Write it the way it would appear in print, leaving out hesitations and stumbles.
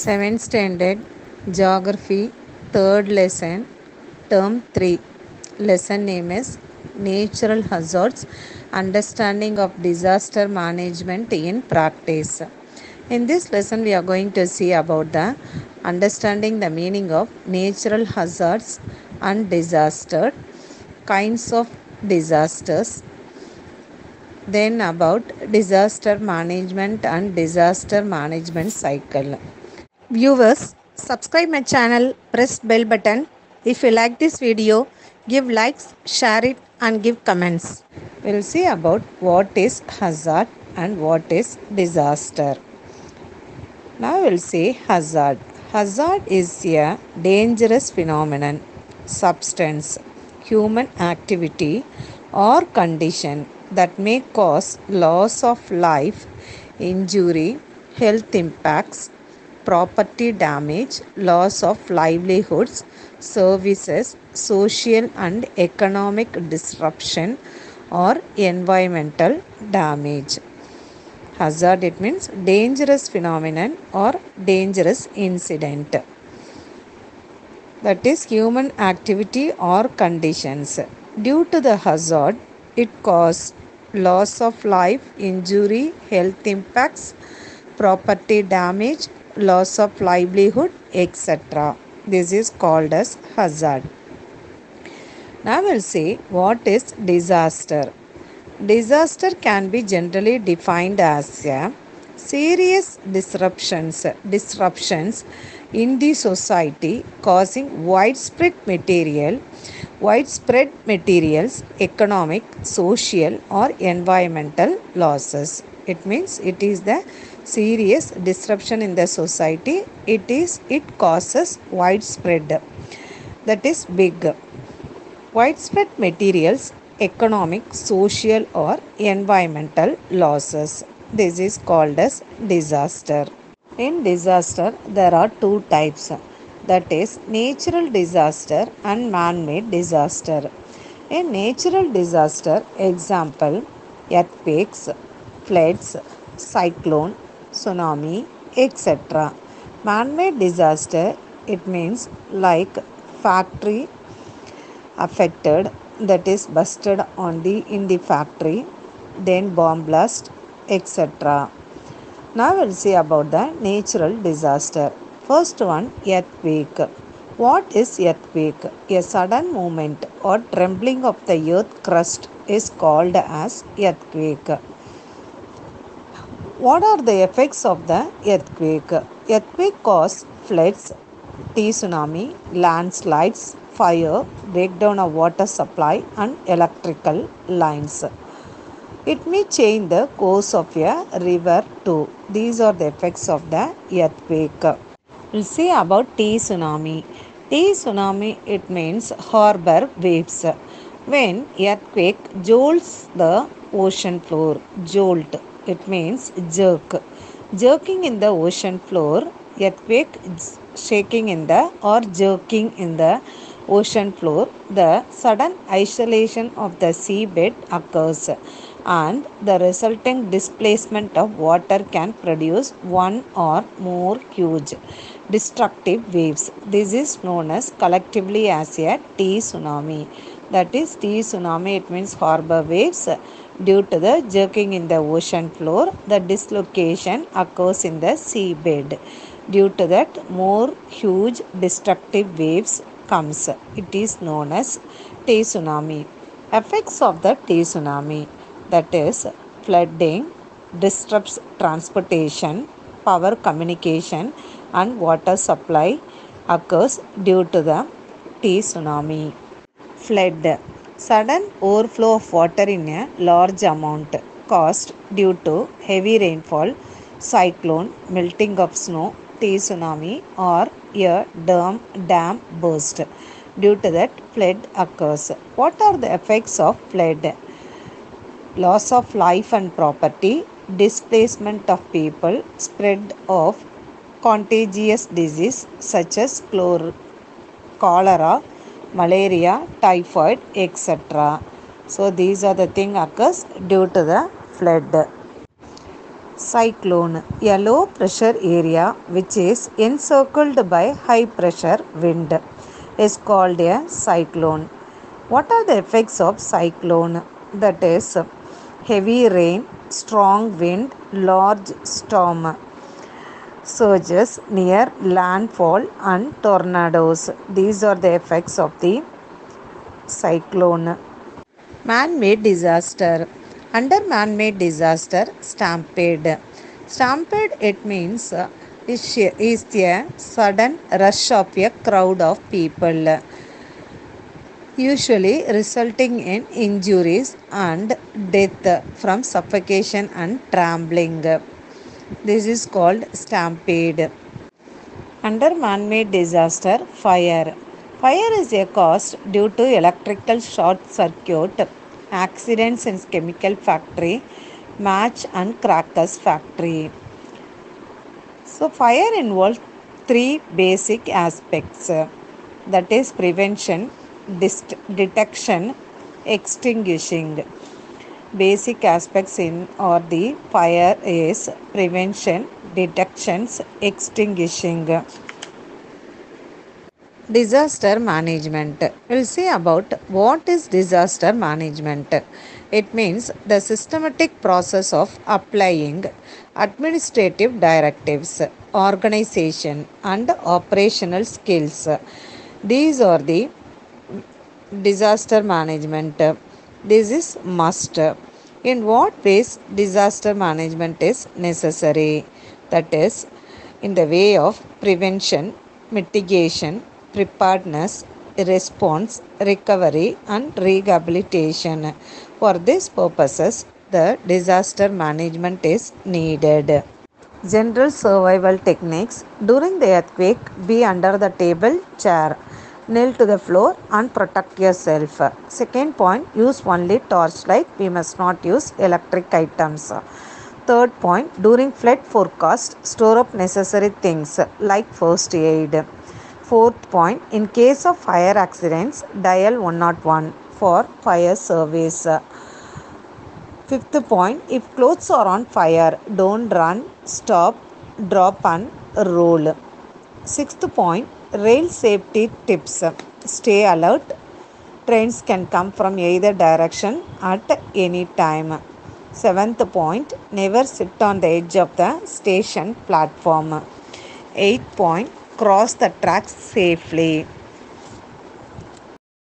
7th Standard Geography 3rd Lesson Term 3 Lesson name is Natural Hazards Understanding of Disaster Management in Practice. In this lesson we are going to see about the understanding the meaning of natural hazards and disaster, kinds of disasters, then about disaster management and disaster management cycle. Viewers, subscribe my channel, press bell button. If you like this video, give likes, share it and give comments. We'll see about what is hazard and what is disaster. Now we'll see hazard. Hazard is a dangerous phenomenon, substance, human activity or condition that may cause loss of life, injury, health impacts, property damage, loss of livelihoods, services, social and economic disruption or environmental damage. Hazard, it means dangerous phenomenon or dangerous incident. That is human activity or conditions. Due to the hazard, it causes loss of life, injury, health impacts, property damage, loss of livelihood, etc. This is called as hazard. Now we'll see what is disaster. Disaster can be generally defined as a serious disruptions in the society causing widespread materials, economic, social or environmental losses. It means it is the serious disruption in the society. It causes widespread, that is big, widespread materials, economic, social or environmental losses. This is called as disaster. In disaster, there are two types, that is natural disaster and man-made disaster. In natural disaster, example, earthquakes, floods, cyclone, tsunami, etc. Man-made disaster, it means like factory affected, that is busted on in the factory, then bomb blast, etc. Now we'll see about the natural disaster. First one, earthquake. What is earthquake? A sudden movement or trembling of the earth crust is called as earthquake. What are the effects of the earthquake? Earthquake cause floods, tsunami, landslides, fire, breakdown of water supply and electrical lines. It may change the course of a river too. These are the effects of the earthquake. We'll see about tsunami. Tsunami, it means harbor waves. When earthquake jolts the ocean floor, jolt, it means jerk. Jerking in the ocean floor, earthquake shaking in the or jerking in the ocean floor, the sudden isolation of the seabed occurs and the resulting displacement of water can produce one or more huge destructive waves. This is known as collectively as a tsunami. That is tsunami, it means harbor waves. Due to the jerking in the ocean floor, the dislocation occurs in the seabed. Due to that, more huge destructive waves comes. It is known as tsunami. Effects of the tsunami, that is flooding, disrupts transportation, power communication and water supply occurs due to the tsunami. Flood, sudden overflow of water in a large amount caused due to heavy rainfall, cyclone, melting of snow, tsunami or a dam burst. Due to that, flood occurs. What are the effects of flood? Loss of life and property, displacement of people, spread of contagious disease such as cholera, malaria, typhoid, etc. So these are the things occurs due to the flood. Cyclone, a low pressure area which is encircled by high pressure wind, is called a cyclone. What are the effects of cyclone? That is heavy rain, strong wind, large storm, surges near landfall, and tornadoes. These are the effects of the cyclone. Man-made disaster. Under man-made disaster, stampede. Stampede, it means is a sudden rush of a crowd of people, usually resulting in injuries and death from suffocation and trembling. This is called stampede. Under man-made disaster, fire. Fire is a cause due to electrical short circuit, accidents in chemical factory, match and crackers factory. So fire involves three basic aspects, that is prevention, detection, extinguishing. Basic aspects in or the fire is prevention, detections, extinguishing. Disaster management. We'll see about what is disaster management. It means the systematic process of applying administrative directives, organization, and operational skills. These are the disaster management. This is must. In what ways disaster management is necessary? That is, in the way of prevention, mitigation, preparedness, response, recovery, and rehabilitation. For these purposes, the disaster management is needed. General survival techniques. During the earthquake, be under the table, chair. Kneel to the floor and protect yourself. Second point, use only torchlight. We must not use electric items. Third point, during flood forecast, store up necessary things like first aid. Fourth point, in case of fire accidents, dial 101 for fire service. Fifth point, if clothes are on fire, don't run, stop, drop and roll. Sixth point, rail safety tips. Stay alert. Trains can come from either direction at any time. Seventh point, never sit on the edge of the station platform. Eighth point, cross the tracks safely.